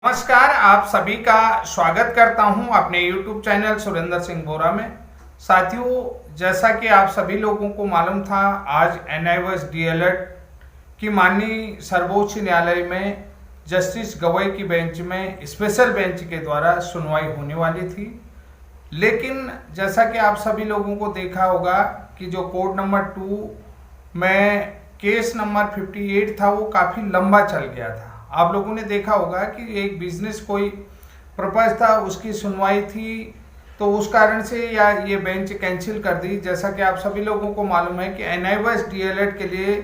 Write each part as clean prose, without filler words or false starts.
नमस्कार, आप सभी का स्वागत करता हूं अपने YouTube चैनल सुरेंद्र सिंह बोरा में। साथियों, जैसा कि आप सभी लोगों को मालूम था, आज NIOS DLED की माननीय सर्वोच्च न्यायालय में जस्टिस गवई की बेंच में स्पेशल बेंच के द्वारा सुनवाई होने वाली थी। लेकिन जैसा कि आप सभी लोगों को देखा होगा कि जो कोड नंबर 2 में केस नंबर 58 था, वो काफ़ी लंबा चल गया था। आप लोगों ने देखा होगा कि एक बिजनेस कोई पर्पज था, उसकी सुनवाई थी, तो उस कारण से या ये बेंच कैंसिल कर दी। जैसा कि आप सभी लोगों को मालूम है कि NIOS DLED के लिए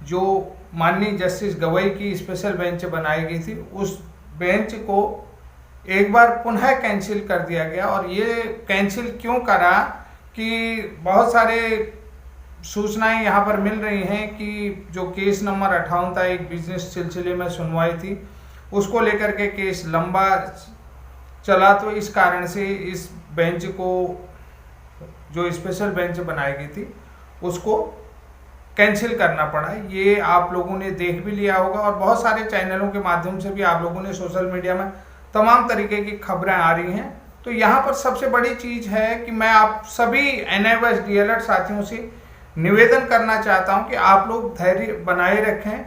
जो माननीय जस्टिस गवई की स्पेशल बेंच बनाई गई थी, उस बेंच को एक बार पुनः कैंसिल कर दिया गया। और ये कैंसिल क्यों करा कि बहुत सारे सूचनाएं यहाँ पर मिल रही हैं कि जो केस नंबर 58 था, एक बिजनेस सिलसिले में सुनवाई थी, उसको लेकर के केस लंबा चला, तो इस कारण से इस बेंच को, जो स्पेशल बेंच बनाई गई थी, उसको कैंसिल करना पड़ा। ये आप लोगों ने देख भी लिया होगा और बहुत सारे चैनलों के माध्यम से भी आप लोगों ने सोशल मीडिया में तमाम तरीके की खबरें आ रही हैं। तो यहाँ पर सबसे बड़ी चीज़ है कि मैं आप सभी NIOS DLED साथियों से निवेदन करना चाहता हूं कि आप लोग धैर्य बनाए रखें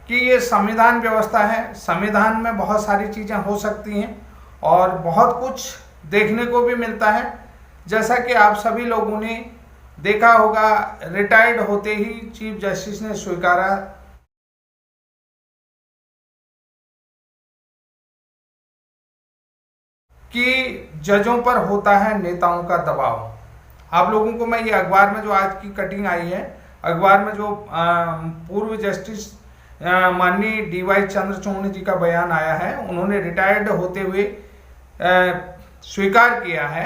कि ये संविधान व्यवस्था है। संविधान में बहुत सारी चीज़ें हो सकती हैं और बहुत कुछ देखने को भी मिलता है। जैसा कि आप सभी लोगों ने देखा होगा, रिटायर्ड होते ही चीफ जस्टिस ने स्वीकारा कि जजों पर होता है नेताओं का दबाव। आप लोगों को मैं ये अखबार में जो आज की कटिंग आई है, अखबार में जो पूर्व जस्टिस माननीय DY चंद्रचूड़ जी का बयान आया है, उन्होंने रिटायर्ड होते हुए स्वीकार किया है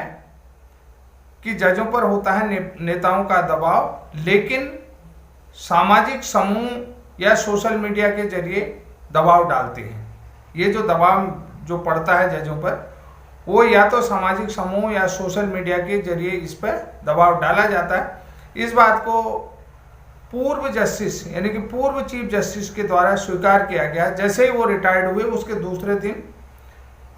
कि जजों पर होता है नेताओं का दबाव, लेकिन सामाजिक समूह या सोशल मीडिया के जरिए दबाव डालते हैं। ये जो दबाव जो पड़ता है जजों पर, वो या तो सामाजिक समूह या सोशल मीडिया के जरिए इस पर दबाव डाला जाता है। इस बात को पूर्व जस्टिस यानी कि पूर्व चीफ जस्टिस के द्वारा स्वीकार किया गया। जैसे ही वो रिटायर्ड हुए, उसके दूसरे दिन,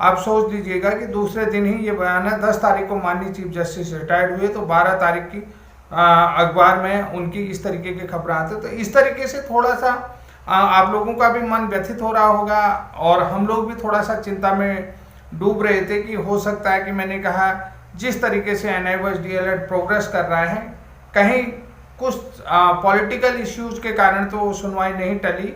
आप सोच लीजिएगा कि दूसरे दिन ही ये बयान है। 10 तारीख को माननीय चीफ जस्टिस रिटायर्ड हुए, तो 12 तारीख की अखबार में उनकी इस तरीके की खबरें आती। तो इस तरीके से थोड़ा सा आप लोगों का भी मन व्यथित हो रहा होगा और हम लोग भी थोड़ा सा चिंता में डूब रहे थे कि हो सकता है कि, मैंने कहा, जिस तरीके से NIOS DLED प्रोग्रेस कर रहा है, कहीं कुछ पॉलिटिकल इश्यूज के कारण तो सुनवाई नहीं टली।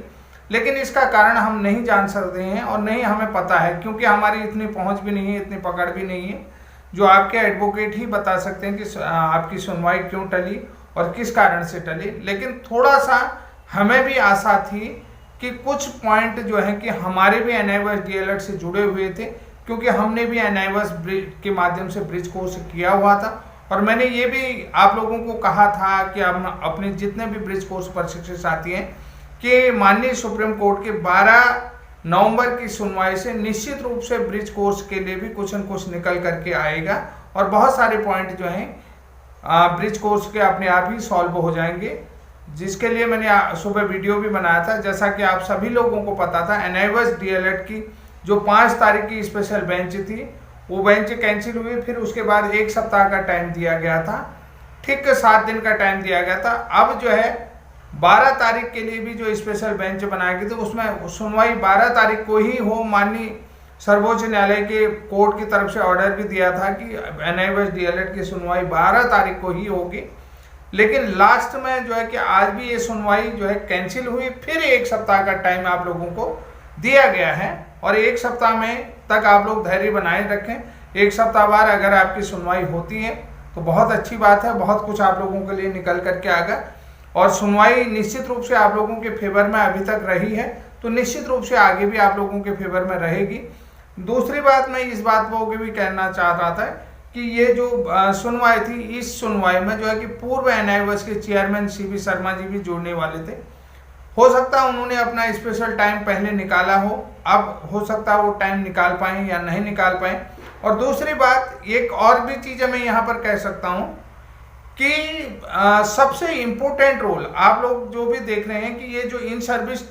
लेकिन इसका कारण हम नहीं जान सकते हैं और नहीं हमें पता है, क्योंकि हमारी इतनी पहुंच भी नहीं है, इतनी पकड़ भी नहीं है। जो आपके एडवोकेट ही बता सकते हैं कि आपकी सुनवाई क्यों टली और किस कारण से टली। लेकिन थोड़ा सा हमें भी आशा थी कि कुछ पॉइंट जो है कि हमारे भी NIOS DLED से जुड़े हुए थे, क्योंकि हमने भी NIOS के माध्यम से ब्रिज कोर्स किया हुआ था। और मैंने ये भी आप लोगों को कहा था कि हम अपने जितने भी ब्रिज कोर्स प्रशिक्षित साथी हैं कि माननीय सुप्रीम कोर्ट के 12 नवंबर की सुनवाई से निश्चित रूप से ब्रिज कोर्स के लिए भी कुछ न कुछ निकल करके आएगा और बहुत सारे पॉइंट जो हैं ब्रिज कोर्स के अपने आप ही सॉल्व हो जाएंगे, जिसके लिए मैंने सुबह वीडियो भी बनाया था। जैसा कि आप सभी लोगों को पता था, NIOS DLED की जो 5 तारीख की स्पेशल बेंच थी, वो बेंच कैंसिल हुई। फिर उसके बाद 1 सप्ताह का टाइम दिया गया था, ठीक 7 दिन का टाइम दिया गया था। अब जो है 12 तारीख के लिए भी जो स्पेशल बेंच बनाई गई, तो उसमें सुनवाई 12 तारीख को ही हो। माननीय सर्वोच्च न्यायालय के कोर्ट की तरफ से ऑर्डर भी दिया था कि NIOS DLED की सुनवाई 12 तारीख को ही होगी। लेकिन लास्ट में जो है कि आज भी ये सुनवाई जो है कैंसिल हुई। फिर 1 सप्ताह का टाइम आप लोगों को दिया गया है और 1 सप्ताह में तक आप लोग धैर्य बनाए रखें। 1 सप्ताह बाद अगर आपकी सुनवाई होती है तो बहुत अच्छी बात है, बहुत कुछ आप लोगों के लिए निकल करके आएगा। और सुनवाई निश्चित रूप से आप लोगों के फेवर में अभी तक रही है, तो निश्चित रूप से आगे भी आप लोगों के फेवर में रहेगी। दूसरी बात, मैं इस बात को भी कहना चाह रहा था कि ये जो सुनवाई थी, इस सुनवाई में जो है कि पूर्व NIOS के चेयरमैन CB शर्मा जी भी जुड़ने वाले थे। हो सकता है उन्होंने अपना स्पेशल टाइम पहले निकाला हो, अब हो सकता है वो टाइम निकाल पाए या नहीं निकाल पाए। और दूसरी बात, एक और भी चीज़ मैं यहाँ पर कह सकता हूँ कि सबसे इम्पोर्टेंट रोल आप लोग जो भी देख रहे हैं कि ये जो इन सर्विस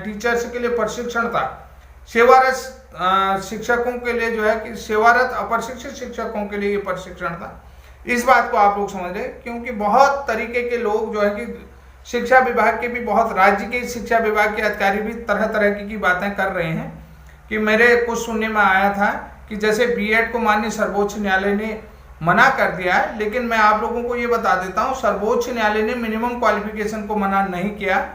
टीचर्स के लिए प्रशिक्षण था, सेवारत शिक्षकों के लिए जो है कि सेवारत अप्रशिक्षित शिक्षकों के लिए ये प्रशिक्षण था। इस बात को आप लोग समझ रहे, क्योंकि बहुत तरीके के लोग जो है कि शिक्षा विभाग के भी, बहुत राज्य के शिक्षा विभाग के अधिकारी भी तरह तरह की बातें कर रहे हैं। कि मेरे कुछ सुनने में आया था कि जैसे बीएड को माननीय सर्वोच्च न्यायालय ने मना कर दिया है, लेकिन मैं आप लोगों को ये बता देता हूँ, सर्वोच्च न्यायालय ने मिनिमम क्वालिफिकेशन को मना नहीं किया।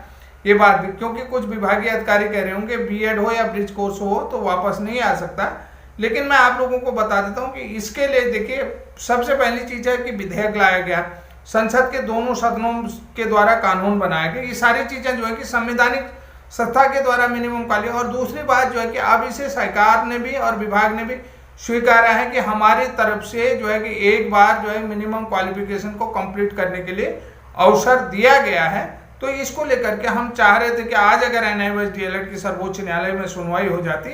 ये बात भी, क्योंकि कुछ विभागीय अधिकारी कह रहे होंगे बीएड हो या ब्रिज कोर्स हो तो वापस नहीं आ सकता, लेकिन मैं आप लोगों को बता देता हूँ कि इसके लिए देखिए, सबसे पहली चीज है कि विधेयक लाया गया, संसद के दोनों सदनों के द्वारा कानून बनाया गया। ये सारी चीजें जो है कि संवैधानिक संस्था के द्वारा मिनिमम क्वालिफिकेशन। और दूसरी बात जो है कि अब इसे सरकार ने भी और विभाग ने भी स्वीकारा है कि हमारी तरफ से जो है कि एक बार जो है मिनिमम क्वालिफिकेशन को कंप्लीट करने के लिए अवसर दिया गया है। तो इसको लेकर के हम चाह रहे थे कि आज अगर एनआईओएस डीएलएड की सर्वोच्च न्यायालय में सुनवाई हो जाती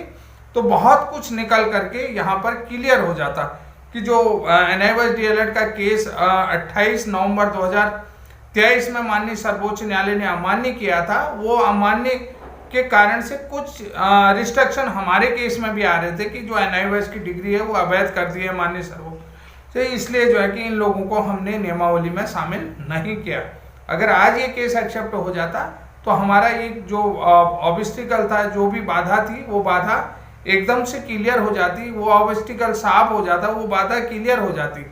तो बहुत कुछ निकल करके यहाँ पर क्लियर हो जाता कि जो एनआईओएस डीएलएड का केस 28 नवंबर 2023 में माननीय सर्वोच्च न्यायालय ने अमान्य किया था, वो अमान्य के कारण से कुछ रिस्ट्रिक्शन हमारे केस में भी आ रहे थे कि जो एनआईओएस की डिग्री है वो अवैध कर दी है माननीय सर्वोच्च। तो इसलिए जो है कि इन लोगों को हमने नियमावली में शामिल नहीं किया। अगर आज ये केस एक्सेप्ट हो जाता तो हमारा ये जो ऑब्स्टिकल था, जो भी बाधा थी, वो बाधा एकदम से क्लियर हो जाती, वो ऑब्स्टिकल साफ हो जाता, वो बाधा क्लियर हो जाती।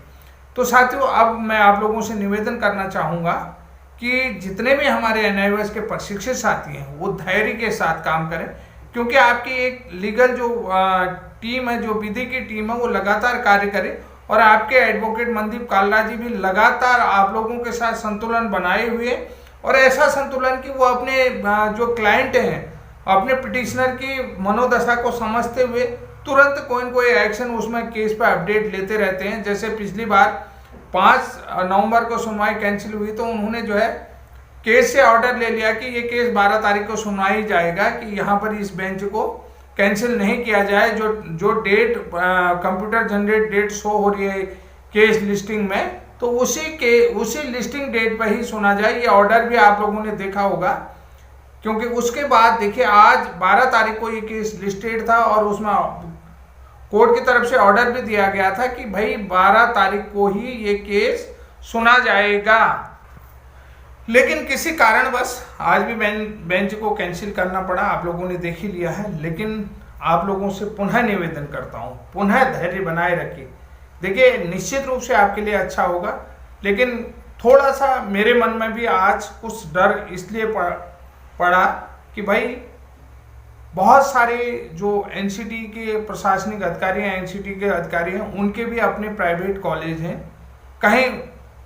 तो साथियों, अब मैं आप लोगों से निवेदन करना चाहूँगा कि जितने भी हमारे एनआईओएस के प्रशिक्षित साथी हैं वो धैर्य के साथ काम करें, क्योंकि आपकी एक लीगल जो टीम है, जो विधि की टीम है, वो लगातार कार्य करे और आपके एडवोकेट मनदीप कालरा जी भी लगातार आप लोगों के साथ संतुलन बनाए हुए, और ऐसा संतुलन कि वो अपने जो क्लाइंट हैं, अपने पिटिशनर की मनोदशा को समझते हुए तुरंत कोई न कोई एक्शन उसमें केस पर अपडेट लेते रहते हैं। जैसे पिछली बार 5 नवंबर को सुनवाई कैंसिल हुई तो उन्होंने जो है केस से ऑर्डर ले लिया कि ये केस 12 तारीख को सुनवाई जाएगा, कि यहाँ पर इस बेंच को कैंसिल नहीं किया जाए। जो date computer generate date show हो रही है केस लिस्टिंग में, तो उसी लिस्टिंग डेट पर ही सुना जाए। ये ऑर्डर भी आप लोगों ने देखा होगा, क्योंकि उसके बाद देखिए आज 12 तारीख को ये केस लिस्टेड था और उसमें कोर्ट की तरफ से ऑर्डर भी दिया गया था कि भाई 12 तारीख को ही ये केस सुना जाएगा। लेकिन किसी कारणवश आज भी बेंच को कैंसिल करना पड़ा, आप लोगों ने देख ही लिया है। लेकिन आप लोगों से पुनः निवेदन करता हूँ, पुनः धैर्य बनाए रखिए। देखिए, निश्चित रूप से आपके लिए अच्छा होगा, लेकिन थोड़ा सा मेरे मन में भी आज कुछ डर इसलिए पड़ा कि भाई बहुत सारे जो एनसीटी के प्रशासनिक अधिकारी हैं, एनसीटी के अधिकारी हैं, उनके भी अपने प्राइवेट कॉलेज हैं, कहीं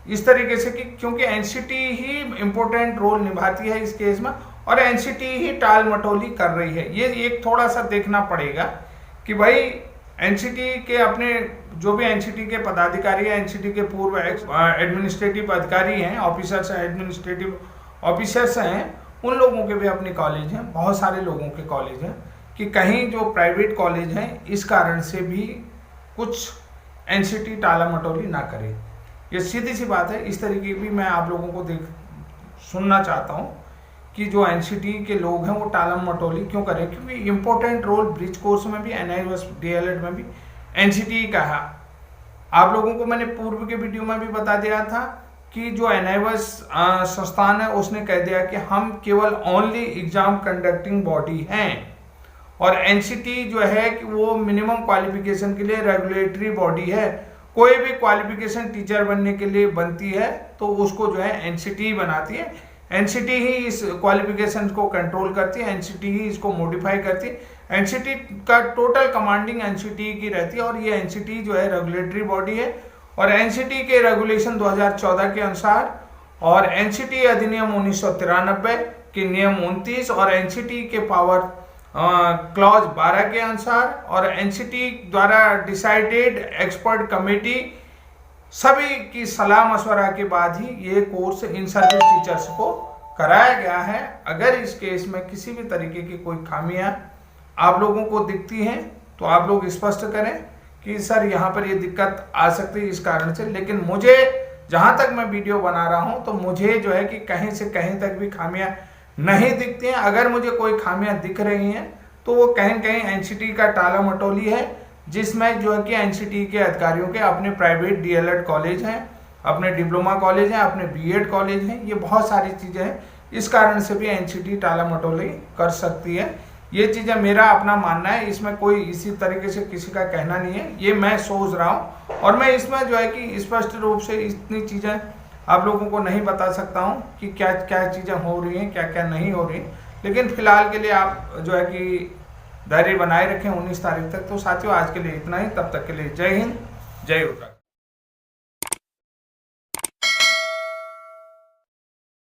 इस तरीके से कि क्योंकि एनसीटी ही इम्पोर्टेंट रोल निभाती है इस केस में और एनसीटी ही टाल मटोली कर रही है। ये एक थोड़ा सा देखना पड़ेगा कि भाई एनसीटी के अपने जो भी एनसीटी के पदाधिकारी हैं, एनसीटी के पूर्व एडमिनिस्ट्रेटिव अधिकारी हैं, ऑफिसर्स हैं, एडमिनिस्ट्रेटिव ऑफिसर्स हैं, उन लोगों के भी अपने कॉलेज हैं, बहुत सारे लोगों के कॉलेज हैं, कि कहीं जो प्राइवेट कॉलेज हैं इस कारण से भी कुछ एनसीटी टाला मटोली ना करे। ये सीधी सी बात है। इस तरीके की मैं आप लोगों को सुनना चाहता हूँ कि जो एनसीटी के लोग हैं वो टालम मटोली क्यों करें, क्योंकि इंपॉर्टेंट रोल ब्रिज कोर्स में भी, एनआईओएस डीएलएड में भी एनसीटी का है। आप लोगों को मैंने पूर्व के वीडियो में भी बता दिया था कि जो एनआईओएस संस्थान है उसने कह दिया कि हम केवल ओनली एग्जाम कंडक्टिंग बॉडी हैं, और एनसीटी जो है कि वो मिनिमम क्वालिफिकेशन के लिए रेगुलेटरी बॉडी है। कोई भी क्वालिफिकेशन टीचर बनने के लिए बनती है तो उसको जो है एनसीटी बनाती है, एनसीटी ही इस क्वालिफिकेशन को कंट्रोल करती है, एनसीटी ही इसको मॉडिफाई करती है। एनसीटी का टोटल कमांडिंग एनसीटी की रहती है, और ये एनसीटी जो है रेगुलेटरी बॉडी है, और एनसीटी के रेगुलेशन 2014 के अनुसार और एनसीटी अधिनियम 1993 के नियम 29 और एनसीटी के पावर क्लॉज 12 के अनुसार और एनसीटी द्वारा डिसाइडेड एक्सपर्ट कमेटी सभी की सलाह मशवरा के बाद ही ये कोर्स इन सर्विस टीचर्स को कराया गया है। अगर इस केस में किसी भी तरीके की कोई खामियां आप लोगों को दिखती हैं तो आप लोग स्पष्ट करें कि सर यहाँ पर ये दिक्कत आ सकती है इस कारण से। लेकिन मुझे जहाँ तक मैं वीडियो बना रहा हूँ तो मुझे जो है कि कहीं से कहीं तक भी खामियां नहीं दिखती हैं। अगर मुझे कोई खामियां दिख रही हैं तो वो कहीं कहीं एनसीटी का टाला मटोली है, जिसमें जो है कि एनसीटी के अधिकारियों के अपने प्राइवेट डीएलएड कॉलेज हैं, अपने डिप्लोमा कॉलेज हैं, अपने बीएड कॉलेज हैं, ये बहुत सारी चीज़ें हैं। इस कारण से भी एनसीटी टाला मटोली कर सकती है। ये चीज़ें मेरा अपना मानना है, इसमें कोई इसी तरीके से किसी का कहना नहीं है, ये मैं सोच रहा हूँ। और मैं इसमें जो है कि स्पष्ट रूप से इतनी चीज़ें आप लोगों को नहीं बता सकता हूँ कि क्या क्या चीज़ें हो रही हैं, क्या क्या नहीं हो रही, लेकिन फिलहाल के लिए आप जो है कि धैर्य बनाए रखें 19 तारीख तक। तो साथियों, आज के लिए इतना ही, तब तक के लिए जय हिंद, जय उत्तराखंड।